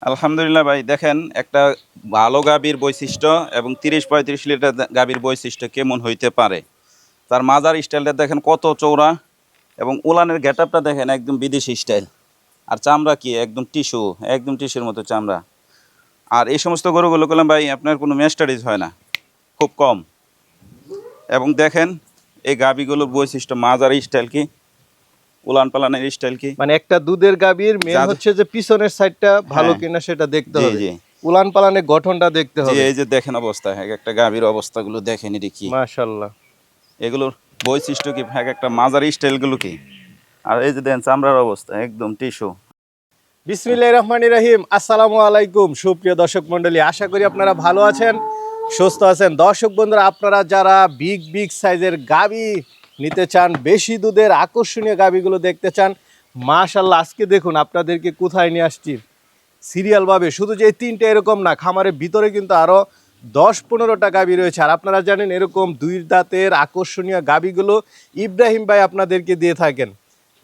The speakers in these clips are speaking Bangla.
আলহামদুলিল্লাহ ভাই, দেখেন একটা ভালো গাভীর বৈশিষ্ট্য এবং ৩০-৩৫ লিটার গাভীর বৈশিষ্ট্য কেমন হইতে পারে। তার মাজার স্টাইলটা দেখেন কত চৌড়া, এবং উলানের গেটআপটা দেখেন একদম বিদেশি স্টাইল। আর চামড়া কি একদম টিস্যু, একদম টিস্যুর মতো চামড়া। আর এই সমস্ত গরুগুলো করলাম ভাই আপনার কোনো ম্যাস্টারিজ হয় না, খুব কম। এবং দেখেন এই গাভীগুলোর বৈশিষ্ট্য, মাজার স্টাইল কি, উলান পালানের স্টাইল কি। মানে একটা দুধের গাভীর মেন হচ্ছে যে পিছনের সাইডটা ভালো কিনা সেটা দেখতে হবে, উলান পালানের গঠনটা দেখতে হবে। এই যে দেখেন অবস্থা, এক একটা গাভীর অবস্থাগুলো দেখেন, এটি কি মাশাআল্লাহ। এগুলোর বৈশিষ্ট্য কি, এক একটা মাজার স্টাইলগুলো কি। আর এই যে দেখেন চামড়ার অবস্থা একদম টিস্যু। বিসমিল্লাহির রহমানির রহিম। আসসালামু আলাইকুম সুপ্রিয় দর্শক মণ্ডলী, আশা করি আপনারা ভালো আছেন, সুস্থ আছেন। দর্শক বন্ধুরা, আপনারা যারা বিগ সাইজের গাভী নিতে চান, বেশি দুধের আকর্ষণীয় গাভীগুলো দেখতে চান, মাশাআল্লাহ আজকে দেখুন আপনাদেরকে কোথায় নিয়ে আসছি। সিরিয়ালভাবে শুধু যে তিনটে এরকম না, খামারের ভিতরে কিন্তু আরও 10-15টা গাভী রয়েছে। আর আপনারা জানেন এরকম দুই দাঁতের আকর্ষণীয় গাভীগুলো ইব্রাহিম ভাই আপনাদেরকে দিয়ে থাকেন।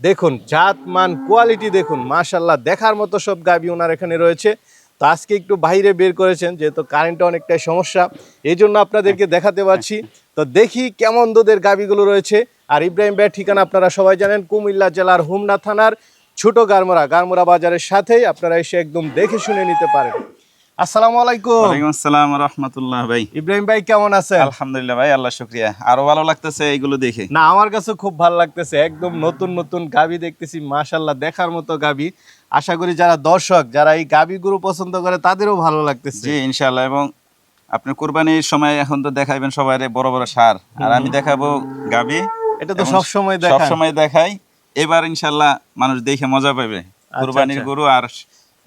দেখুন জাত মান কোয়ালিটি দেখুন, মাশাআল্লাহ দেখার মতো সব গাভী ওনার এখানে রয়েছে। তো আজকে একটু বাইরে বের করেছেন, যেহেতু কারেন্টে অনেকটাই সমস্যা, এই জন্য আপনাদেরকে দেখাতে পারছি। তো দেখি কেমন দুধের গাভীগুলো রয়েছে। আর ইব্রাহিম ভাইয়ের ঠিকানা আপনারা সবাই জানেন, কুমিল্লা জেলার হোমনা থানার ছোট গারমোড়া বাজারের সাথেই, আপনারা এসে একদম দেখে শুনে নিতে পারেন। আসসালামু আলাইকুম। ওয়ালাইকুম আসসালাম ওয়া রাহমাতুল্লাহ। ভাই ইব্রাহিম ভাই কেমন আছেন? আলহামদুলিল্লাহ ভাই, আল্লাহ শুকরিয়া। আরো ভালো লাগতেছে এইগুলো দেখে। না, আমার কাছে খুব ভালো লাগতেছে, একদম নতুন নতুন গাভী দেখতেছি, মাশাআল্লাহ দেখার মতো গাভী। আশা করি যারা দর্শক, যারা এই গাভীগুলো পছন্দ করে তাদেরও ভালো লাগতেছে। জি ইনশাআল্লাহ। এবং আপনি কুরবানির সময় এখন তো দেখাইবেন সবাই বড় বড় সার, আর আমি দেখাবো গাভী। এটা তো সব সময় দেখাই। এবার ইনশাআল্লাহ মানুষ দেখে মজা পাবে। কুরবানির গরু আর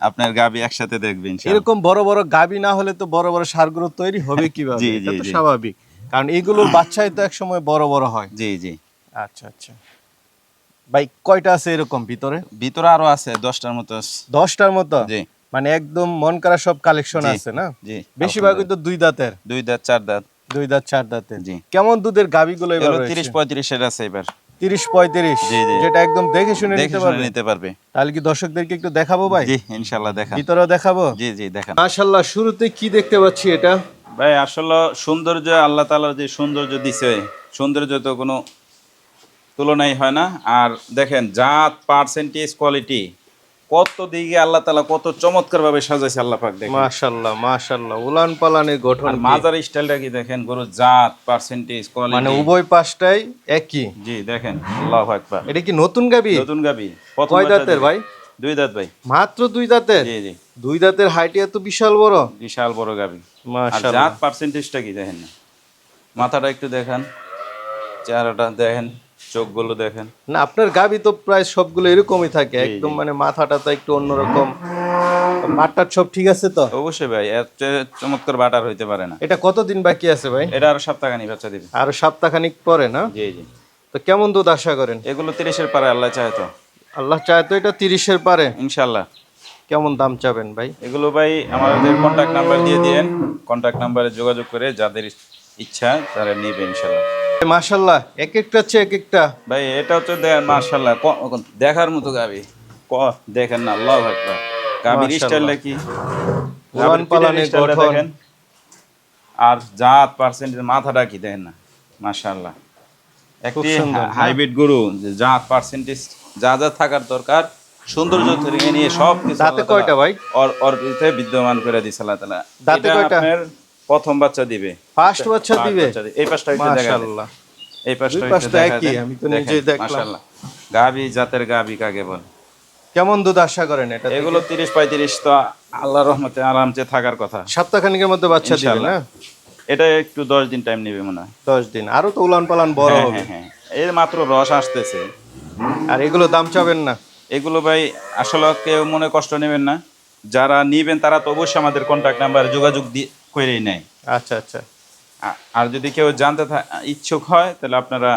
আপনার গাভী একসাথে দেখবে ইনশাআল্লাহ। এরকম বড় বড় গাভী না হলে তো বড় বড় সারগুলো তৈরি হবে কিভাবে? এটা তো স্বাভাবিক, কারণ এইগুলোর বাচ্চাই তো একসময় বড় বড় হয়। জি জি। আচ্ছা ভাই, কয়টা আছে এরকম ভিতরে? ভিতরে আরো আছে 10টার মতো। 10টার মতো? জি। মানে একদম মন করা সব কালেকশন আছে না? জি। বেশিরভাগই তো দুই দাঁতের। দুই দাঁত, চার দাঁত। দুই দাঁত, চার দাঁতের। জি। কেমন দুধের গাভীগুলো এবার রয়েছে? 30-35 এর আছে এবার। 30-35, যেটা একদম দেখে শুনে নিতে পারবে। তাহলে কি দর্শকদেরকে একটু দেখাবো ভাই? জি ইনশাআল্লাহ দেখান। ভিতরেও দেখাবো? জি জি দেখান। মাশাআল্লাহ, শুরুতে কি দেখতে পাচ্ছি এটা? ভাই আসলে সৌন্দর্য, আল্লাহ তাআলা যে সৌন্দর্য দিছে, সৌন্দর্য তো কোনো তুলনাই হয় না। আর দেখেন জাত, পার্সেন্টেজ, কোয়ালিটি, কত দিকে আল্লাহ তাআলা কত চমৎকার ভাবে সাজাইছে আল্লাহ পাক। দেখেন মাশাআল্লাহ উলান পালানের গঠন, আর মাজার স্টাইলটা কি দেখেন, গরুর জাত, পার্সেন্টেজ, কোয়ালিটি, মানে উভয় পাশটাই একই। জি দেখেন, আল্লাহু আকবার। এটা কি নতুন গাভী? নতুন গাভী। কয় দাঁতের ভাই? দুই দাঁত ভাই। মাত্র দুই দাঁতের? জি জি। দুই দাঁতের হাইটে এত বিশাল বড়? বিশাল বড় গাভী। মাশাআল্লাহ। জাত পার্সেন্টেজটা কি দেখেন না, মাথাটা একটু দেখেন, চেহারাটা দেখেন, চোখগুলো দেখেন। না, আপনার গাভী তো প্রায় সবগুলো এরকমই থাকে, একদম মানে মাথাটা তো একটু অন্যরকম। বাটটার সব ঠিক আছে তো? অবশ্যই ভাই, এর চেয়ে চমৎকার বাটার হইতে পারে না। এটা কতদিন বাকি আছে ভাই? এটা আরো সপ্তাহখানি বাচ্চা দিবে। আরো সপ্তাহখানিক পরে না? জি জি। তো কেমন দুধ আশা করেন? এগুলো 30-এর পারে, আল্লাহ চায় তো। আল্লাহ চায় তো এটা 30-এর পারে ইনশাআল্লাহ। কেমন দাম চাবেন ভাই? এগুলো ভাই আমাদের কন্টাক্ট নাম্বার দিয়ে দিয়েন, কন্টাক্ট নাম্বারে যোগাযোগ করে যাদের ইচ্ছা তারা নিবে ইনশাআল্লাহ। মাশাআল্লাহ, এক একটা চেয়ে এক একটা। ভাই এটা হচ্ছে মাশাআল্লাহ দেখার মতো গাভী। দেখেন না, আল্লাহু আকবার। গাভীর স্টাইলটা কি, উলান পালানের গঠন দেখেন, আর জাত, পার্সেন্টেজ, মাথাটা কি দেখেন না, মাশাআল্লাহ। একটি হাইব্রিড গরু, জাত পার্সেন্টেজ যা যা থাকার দরকার, সৌন্দর্য থেকে নিয়ে সব কিছু। দাঁতে কয়টা ভাই? ওর ভিতরে বিদ্যমান করে দিয়েছে আল্লাহ তাআলা। দাঁতে কয়টা? আপনার প্রথম বাচ্চা দিবে, ফার্স্ট বাচ্চা দিবে। এই পাশটা একটু দেখেন, মাশাআল্লাহ। এই পাশটা একই, আমি তো নিজেই দেখলাম। মাশাআল্লাহ। গাভী, জাতের গাভী কাকে বলে। কেমন দুধ আশা করেন এটা? এগুলো 30-35 তো আল্লাহর রহমতে আরামসে থাকার কথা। সপ্তাহখানেকের মধ্যে বাচ্চা দিবে না? এটা একটু 10 দিন টাইম নেবে মনে হয়। 10 দিন। আরো তো উলান পালান বড় হবে। হ্যাঁ, এর মাত্র রস আসতেছে। আর এগুলো দাম চাবেন না? এগুলো ভাই আসলে কেউ মনে কষ্ট নেবেন না, যারা নিবেন তারা তো অবশ্যই আমাদের কন্ট্যাক্ট নাম্বারে যোগাযোগ করেই নেয়। আচ্ছা। আর যদি কেউ জানতে ইচ্ছুক হয় তাহলে আপনারা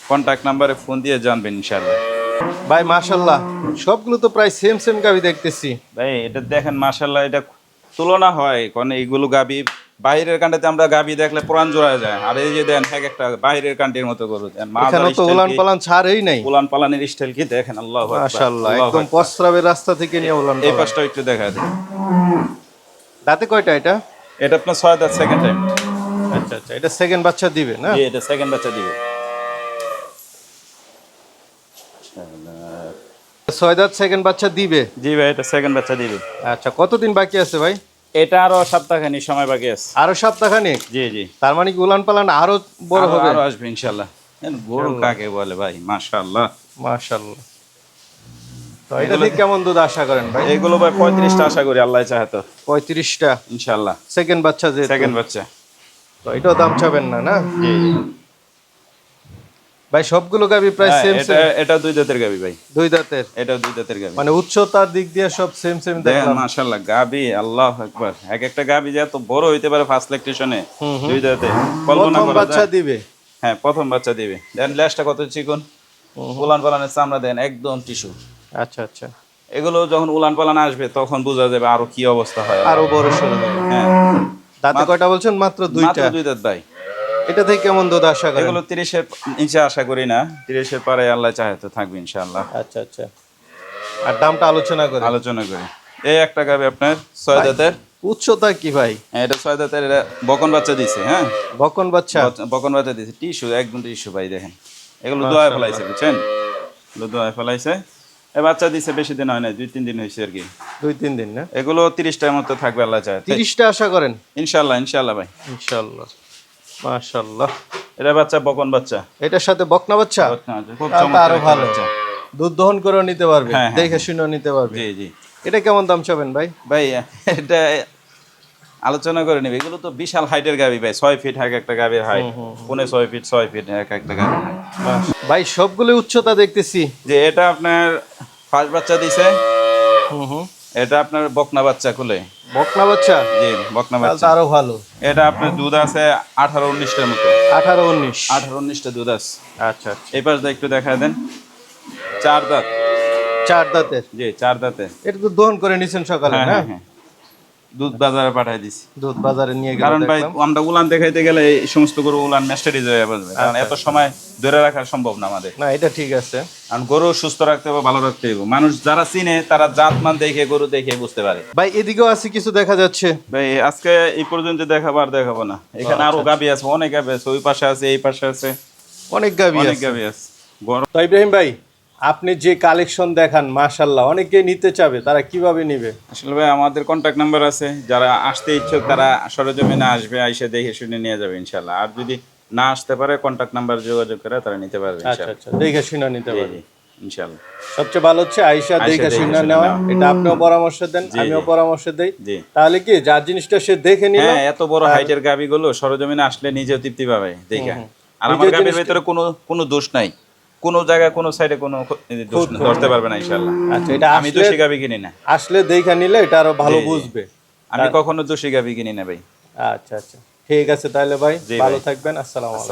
কন্ট্যাক্ট নাম্বারে ফোন দিয়ে জানবেন ইনশাআল্লাহ। ভাই মাশাআল্লাহ, সবগুলো তো প্রায় সেম গাভী দেখতেছি ভাই। এটা দেখেন মাশাআল্লাহ, এটা তুলনা হয় কারণ এইগুলো গাভী বাইরের কান্ডেতে আমরা গাভী দেখলে প্রাণ জোড়ায় যায়, আর এই যে দেন এক একটা বাইরের কান্ডের মতো গরু দেন। এখানে তো উলান পালান ছাড়েই নাই। উলান পালানের স্টাইল কি দেখেন, আল্লাহু আকবার। মাশাআল্লাহ, একদম প্রস্রাবের রাস্তা থেকে নিয়ে উলান। এই পাশটা একটু দেখা দেন, দাঁতে কয়টা এটা? এটা আপনার 6 দাঁত, সেকেন্ড টাইম। আচ্ছা আচ্ছা, এটা সেকেন্ড বাচ্চা দিবে না? জি, এটা সেকেন্ড বাচ্চা দিবে। 6 দাঁত সেকেন্ড বাচ্চা দিবে। জি ভাই, এটা সেকেন্ড বাচ্চা দিবে। আচ্ছা, কতদিন বাকি আছে ভাই? এটা আরো সপ্তাহখানি সময় বাকি আছে। আরো সপ্তাহখানেক? জি জি, তার মানে কি উলান পালান আরো বড় হবে? আরো আসবে ইনশাআল্লাহ। গরু কাকে বলে ভাই, মাশাআল্লাহ। মাশাআল্লাহ। তো এটা থেকে কেমন দুধ আশা করেন ভাই? এগুলো ভাই 35টা আশা করি, আল্লাহ চাহে তো। 35টা ইনশাআল্লাহ। সেকেন্ড বাচ্চা যে? সেকেন্ড বাচ্চা। তো এটাও দাম চাবেন না না? জি জি ভাই সবগুলো গাবি প্রায় হ্যাঁ, সেম এটা সেম? এটা 2 দাঁতের গাবি ভাই। 2 দাঁতের? এটা 2 দাঁতের গাবি। মানে উচ্চতার দিক দিয়ে সব সেম সেম দেখেন দেখলাম। মাশাআল্লাহ, গাবি আল্লাহু আকবার। এক একটা গাবি যে এত বড় হইতে পারে ফার্স্ট ল্যাকটেশনে, 2 দাঁতে, কল্পনা প্রথম করা বাচ্চা যায়? দিবে? হ্যাঁ, প্রথম বাচ্চা দিবে। দেন লেজটা কত চিকন, উলান পালানের চামড়া দেন একদম টিস্যু। আচ্ছা আচ্ছা, এগুলো যখন উলান পালান আসবে তখন বোঝা যাবে আরো কি অবস্থা হয়। আরো বড় সরো হবে। হ্যাঁ, দাঁতে কয়টা বলছেন? মাত্র মাত্র 2টা? 2 দাঁত ভাই। এটা থেকে কেমন দুধ আশা করেন? এগুলো 30-এর নিচে আশা করি না, 30-এর পরে আল্লাহ চাহে তো থাকবে ইনশাআল্লাহ। আচ্ছা আচ্ছা, আর দামটা আলোচনা করে? আলোচনা করি। এই একটা গাবি আপনার 6 দাঁতের। উচ্চতা কি ভাই? হ্যাঁ, এটা 6 দাঁতের, এটা বকন বাচ্চা দিছে। হ্যাঁ, বকন বাচ্চা? বকন বাচ্চা দিছে, টিস্যু, একদম টিস্যু ভাই। দেখেন এগুলো দোয়ায় ফেলাইছে, বুঝছেন? এগুলো দোয়ায় ফেলাইছে। এই বাচ্চা দিছে বেশি দিন হয় না, 2-3 দিন হয়েছে আর কি। 2-3 দিন না? এগুলো 30টার মতো থাকবে আল্লাহ চাহে। 30টা আশা করেন? ইনশাআল্লাহ ইনশাআল্লাহ ভাই। ইনশাআল্লাহ। মাশাআল্লাহ। এটা বাচ্চা বকন বাচ্চা। এটার সাথে বকনা বাচ্চা? খুব তাহলে তো চমৎকার আরো একটা ভালো। বাচ্চা। দুধ দহন করেও নিতে পারবে, হ্যাঁ, হ্যাঁ, দেখে শুনেও নিতে পারবে। জি জি এটা কেমন দাম চাবেন ভাই? ভাই, এটা আলোচনা করে নিবে। এগুলো তো বিশাল হাইটের গাবি ভাই, 6 ফিট এক একটা গাবির হাইট, 6 ফিট এক একটা গাবির হাইট। ভাই সবগুলো উচ্চতা দেখতেছি। যে এটা আপনার ফার্স্ট বাচ্চা দিছে, এটা আপনার বকনা বাচ্চা খুলে। বকনা বাচ্চা? জি, বকনা তাহলে তো বাচ্চা। আরো ভালো। এটা আপনার দুধ আছে 18-19টার মতো। 18-19? 18-19টা দুধ আছে। আচ্ছা আচ্ছা। এই পাশ দিয়ে একটু দেখায় দেন। 4 দাঁত। 4 দাঁতের? জি, 4 দাঁতে। এটা তো দহন করে নিছেন সকালে হ্যাঁ না? হ্যাঁ হ্যাঁ, দুধ বাজারে পাঠাই দিছি। দুধ বাজারে নিয়ে গেল কারণ ভাই দেখলাম। আমরা উলান দেখাইতে গেলে এই সমস্ত গরু উলান ম্যাস্টারিজ হয়ে যাবে, কারণ এত সময় ধরে রাখা সম্ভব না আমাদের। না, এটা ঠিক আছে। কারণ গরু সুস্থ রাখতে হবে, ভালো রাখতে হবে। মানুষ যারা চিনে তারা জাতমান দেখে, গরু দেখে বুঝতে পারে। ভাই এদিকেও আছে কিছু দেখা যাচ্ছে। ভাই আজকে এই পর্যন্ত দেখাবো, আর দেখাবো না। এখানে আরো গাবি আছে, অনেক গাবি আছে, ওই পাশে আছে, এই পাশে আছে, অনেক গাবি অনেক আছে। গাবি আছে। বড় তো ইব্রাহিম ভাই, আপনি যে কালেকশন দেখান মাশাআল্লাহ, অনেকে নিতে চাবে, তারা কিভাবে নিবে? আসলে ভাই আমাদের কন্ট্যাক্ট নাম্বার আছে, যারা আসতে ইচ্ছুক তারা সরজমিনে আসবে, আইসে দেখে শুনে নিয়ে যাবে ইনশাআল্লাহ। আর যদি না আসতে পারে কন্ট্যাক্ট নাম্বার যোগাযোগ করে তারা নিতে পারবে আচ্ছা ইনশাআল্লাহ। আচ্ছা, দেখে শুনে নিতে জি পারবে। জি ইনশাআল্লাহ। সবচেয়ে ভালো হচ্ছে আইসা দেখে দেখে শুনে শুনে নেওয়া। নেওয়া। এটা আপনিও পরামর্শ দেন, জি, আমিও জি। পরামর্শ দেই। জি। তাহলে কি যার জিনিসটা সে দেখে নিল। হ্যাঁ, এত বড় হাইটের গাবিগুলো সরজমিনে আসলে নিজেও তৃপ্তি পাবে দেখে। আর আমার নিজের গাবির জিনিসটা- ভিতরে কোনো দোষ নাই, কোনো জায়গায় কোনো সাইডে কোনো দোষ ধরতে পারবে না ইনশাআল্লাহ। আচ্ছা, এটা আমি আসলে দোষী গাবি কিনি না। আসলে দেখে নিলে এটা আরো ভালো জি, জি। বুঝবে। আমি কখনো দোষী গাবি কিনি না ভাই। আচ্ছা আচ্ছা, ঠিক আছে তাহলে ভাই, জি ভালো ভাই। থাকবেন। আসসালামু আলাইকুম।